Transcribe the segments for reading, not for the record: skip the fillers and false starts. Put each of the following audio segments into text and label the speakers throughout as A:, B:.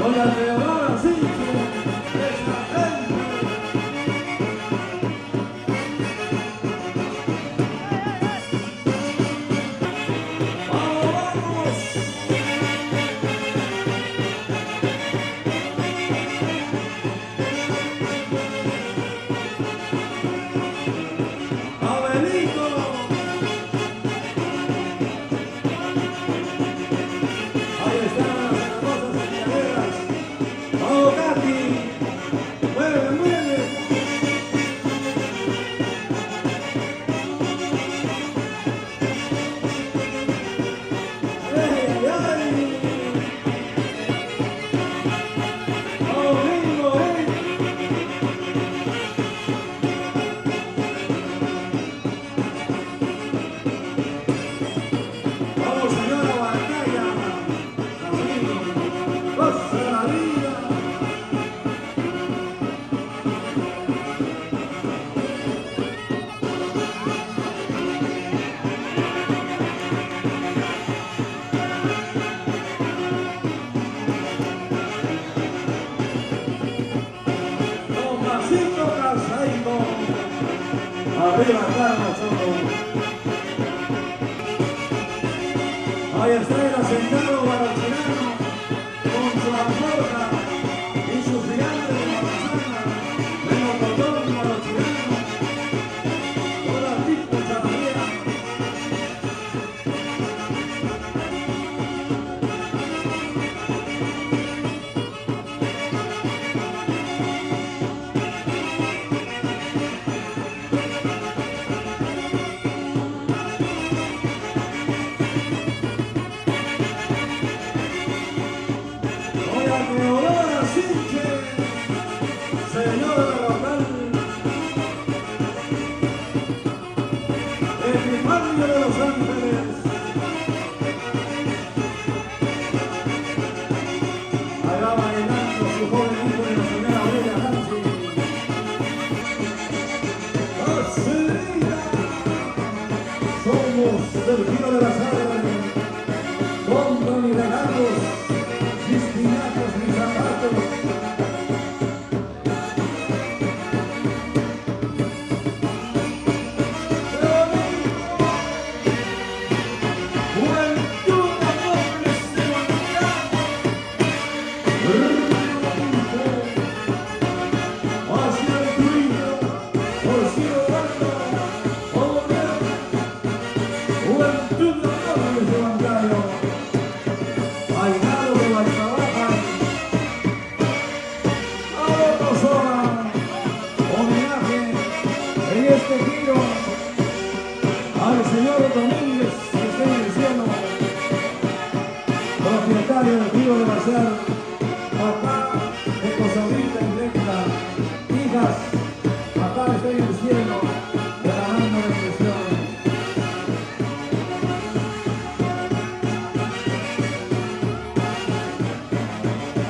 A: Oigan, de ahora sí, esta gente. ¡Vamos, vamos! ¡Abelito! Ahí están las hermosas señaleras. ¡Vamos, Katy! ¡Mueve, mueve! ¡Ey, ay! ¡Vamos, bingo, ¡Vamos, señora Batalla! ¡Así! ¡Goza la vida! Don Jacinto Calzaico. Arriba, Carlos Soto. Ahí está el hacendado Barochinano con su alforja y sus gigantes de manzana, melocotón barochinano, toda tipo charrería. Oiga, Teodora Sinche, señora local, Epifanio de Los Ángeles. Ahí va bailando su joven hijo de la señora Aurelia Nancy. ¡Cosita! Somos del Giro de las Aves, con mis regalos, mis piñatas, mis zapatos. Juventud, amores de humanidad. Hacia el tuyo, por cielo alto, juventud, amores de Huancayo. Bailado de Baitabaja, a otros horas, homenaje en este giro al señor Domínguez, que está en el cielo, propietario del giro de Bazar, papá de Cosaurita Indirecta, hijas, papá está en el cielo, derramando bendiciones.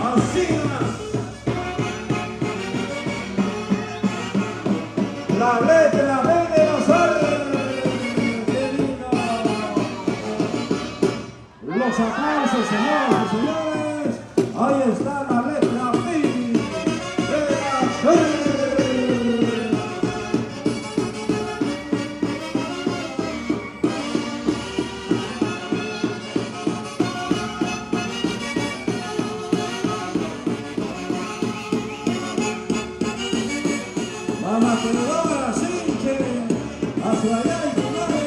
A: Así nomás. La letra B de Bazar, qué lindo. Los aplausos, señoras y señores. Ahí está la letra B de Bazar. Mamá Teodora Sinche, a su allá y comadre,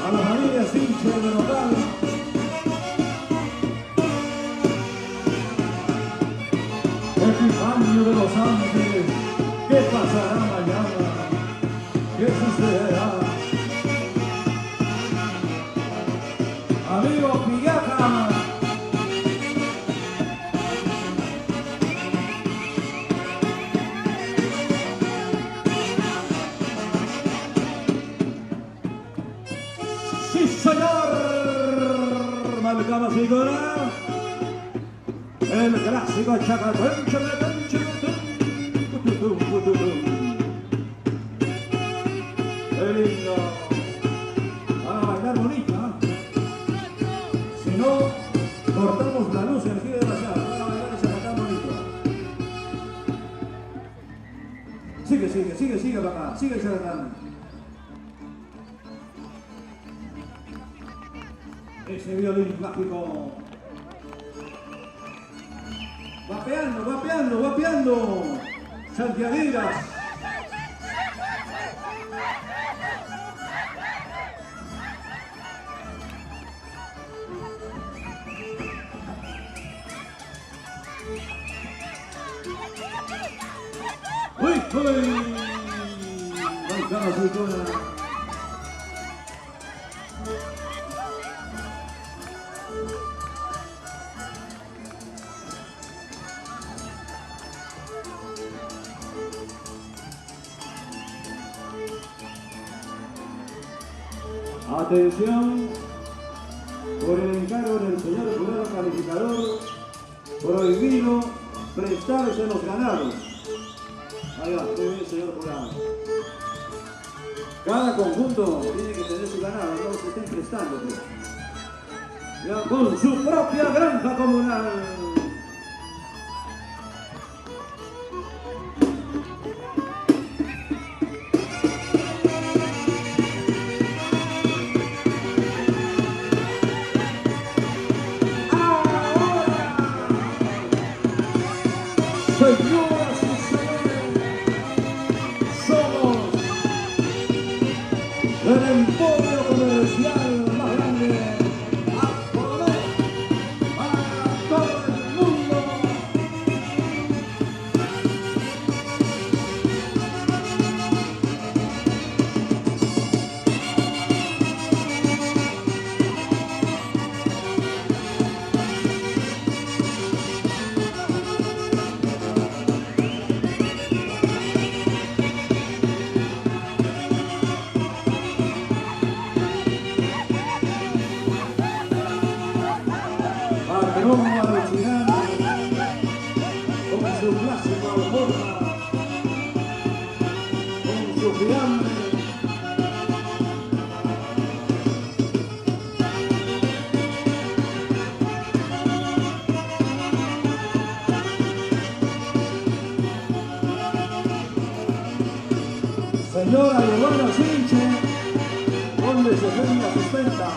A: a la familia Sinche de local. Epifanio de Los Ángeles, ¿qué pasará mañana? ¿Qué sucederá? Amigo Pillaja. ¡Sí, señor! Marcamos figura. El clásico chacatón, chacatón, chacatón. ¡Qué lindo! Van a bailar bonito, ¿eh? Si no, Cortamos la luz, el giro de la llave. Van a bailar ese patán bonito. Sigue para acá. Sigue el charlatán. Ese violín mágico. Vapeando. Santiagueras. ¡Uy! Bancada aceituna. Atención, por el encargo del señor jurado calificador, prohibido prestarse los ganados. Ahí va, muy bien, señor jurado. Cada conjunto tiene que tener su ganado, no se estén prestando. Pues. Ya con su propia granja comunal. Señoras y señores, somos el emporio comercial más grande a poder para todo el mundo. Rumbo al occidente, con su clásica alforja, con su fiambre. Señora Giovanna Sinche, donde se venga sustenta.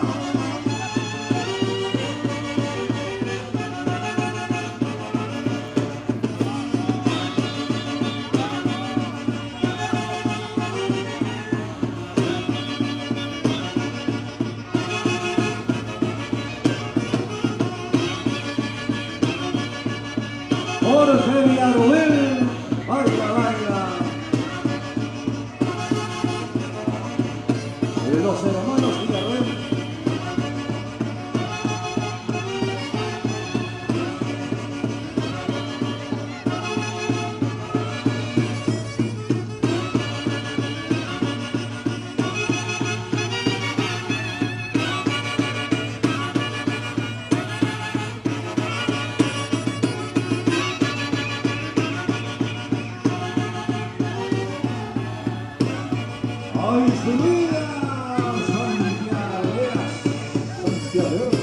A: Jorge Villarruel, baila. De los hermanos Villarruel. ¡Ay, su vida! Santiagueras.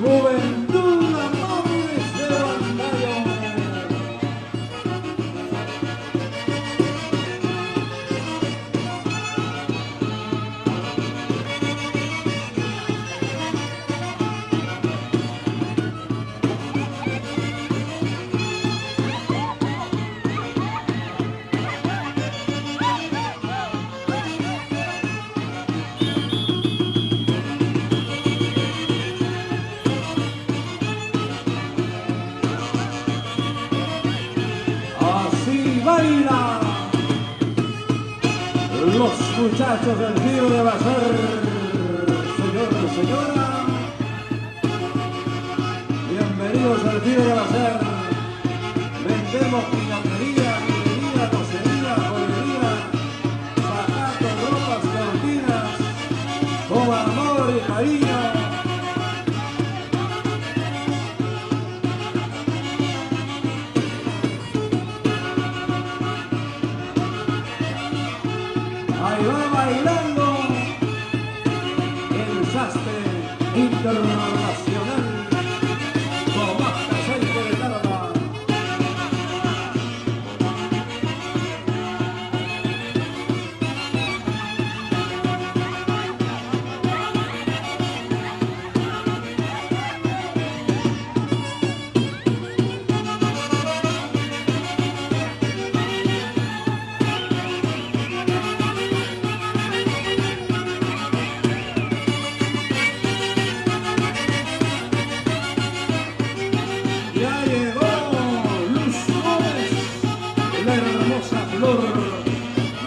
A: Juventud Amores de Bandayo. los muchachos del tiro de Bazar, señor y señora. Bienvenidos al tiro de Bazar. Vendemos pinatería, librería, cocería, joyería, zapatos, ropas, cortinas, con amor y cariño. Ahí va bailando el sastre internacional Tomás Caseite de Tarma.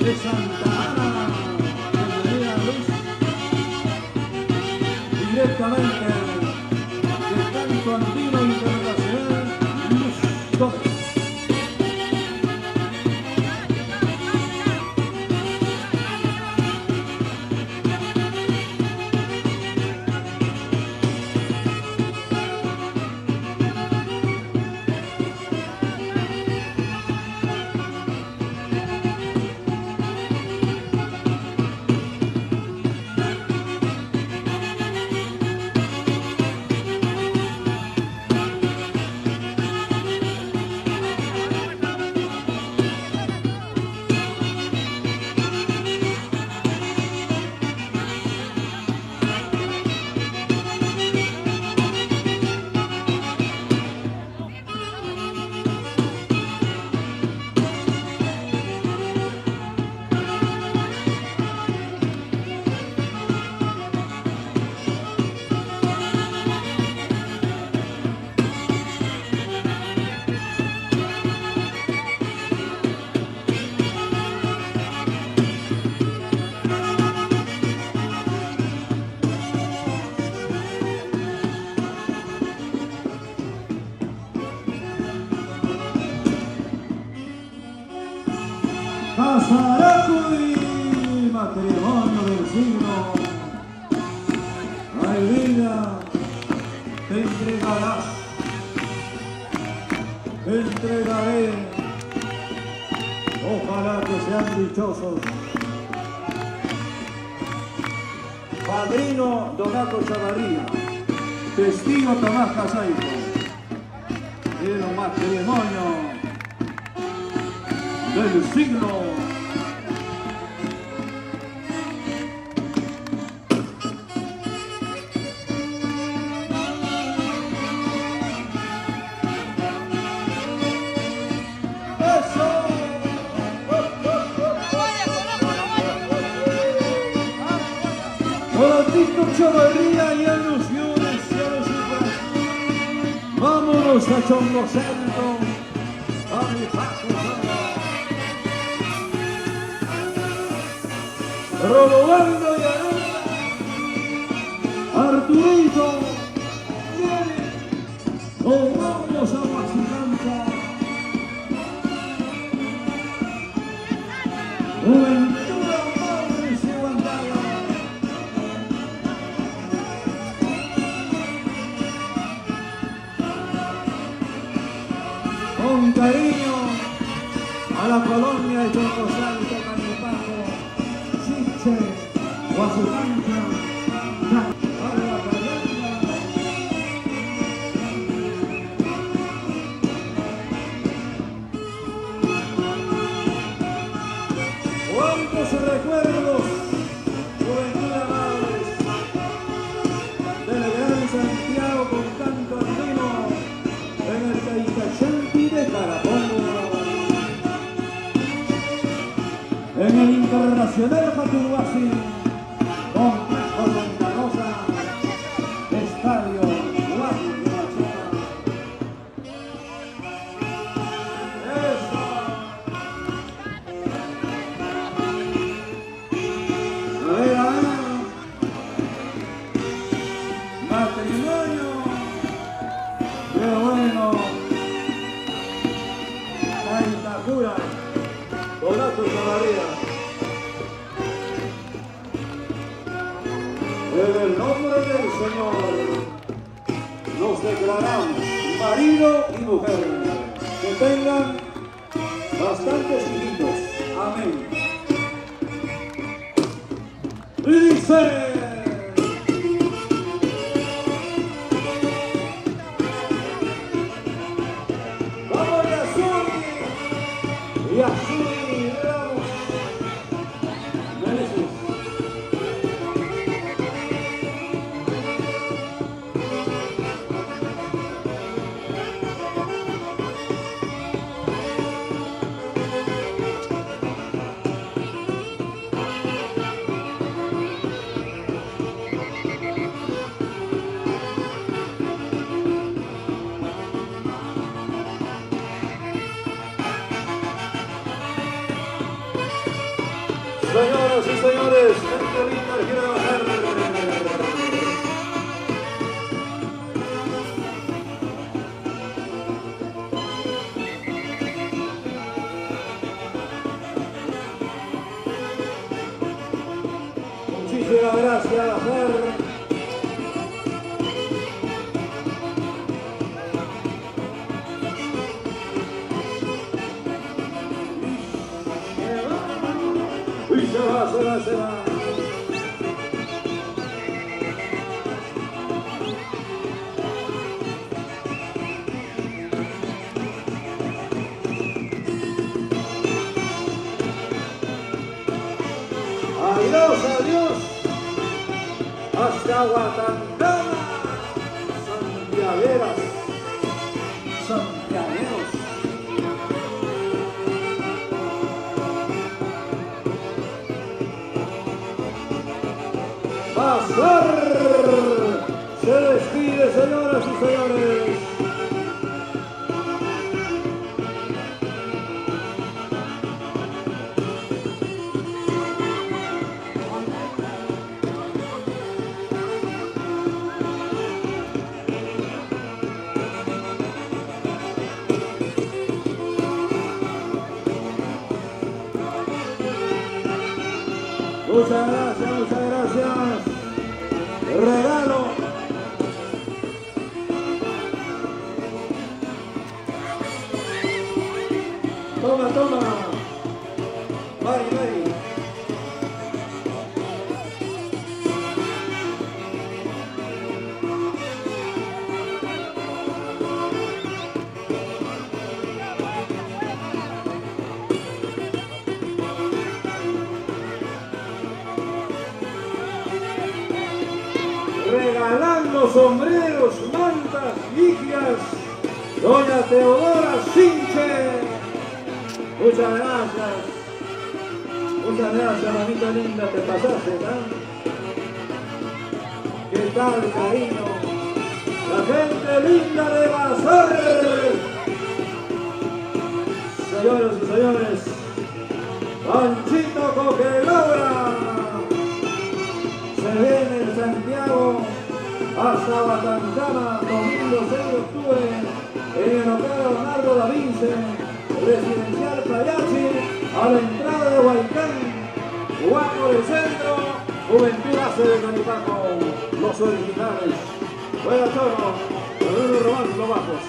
A: De Santa Ana, bienvenida Luz, directamente del canto andino internacional, Luz Torres. Casaracuy, matrimonio del siglo. Ay, vida, te entregarás, te entregaré. Ojalá que sean dichosos. Padrino Donato Chavarría, testigo Tomás Caseite. El matrimonio del siglo. ¡Eso! Donatito Chavarría y alusiones y alusiones. Vámonos a Chongo Santo, a mi paso. Rodovaldo y Aruba, Arturito, viene, nos vamos a Huachicancha. Juventura, madres y Guantala. Con cariño a la colonia de Chongo Santo, Cañipaco, Chiche, Huachicancha, Agua Caliente. ¿Cuántos recuerdos, juventud amables, del gran Santiago con canto andino en el Caicachanti de Carapongo? En el Internacional Jaturuasi, Complejo Santa Rosa, Estadio Guachipaco. ¡Eso! gloria. En el nombre del Señor nos declaramos marido y mujer. Que tengan bastantes hijitos. Amén. Y dice... Y así Ramos Meneses. Señoras y señores, gente linda que quiere bajar. Muchísimas gracias, bajar. Se va. Adiós, adiós. Hasta Guatantama. Santiagueras. Santiagueros. Pasar. Se despide, señoras y señores. Muchas gracias, muchas gracias. Regalo. Toma, toma. Mari, Mari. Regalando sombreros, mantas, ligias, doña Teodora Sinche. Muchas gracias. Muchas gracias, mamita linda, te pasaste, ¿no? ¿Qué tal, cariño? La gente linda de Bazar. Señoras y señores, Panchito Coquelabra. Se viene en Santiago hasta Guatantama, domingo 6 de octubre, en el Hotel Leonardo da Vinci, residencial Payachi, a la entrada de Huaycán, Guapo del Centro, Juventud Hace de Canipaco, los originales. Buena chorro, Bruno Román, los bajos.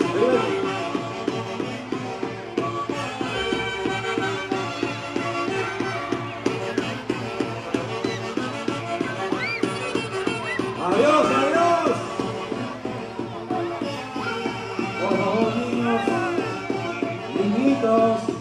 A: Adiós, adiós. Por favor, niños, niñitos.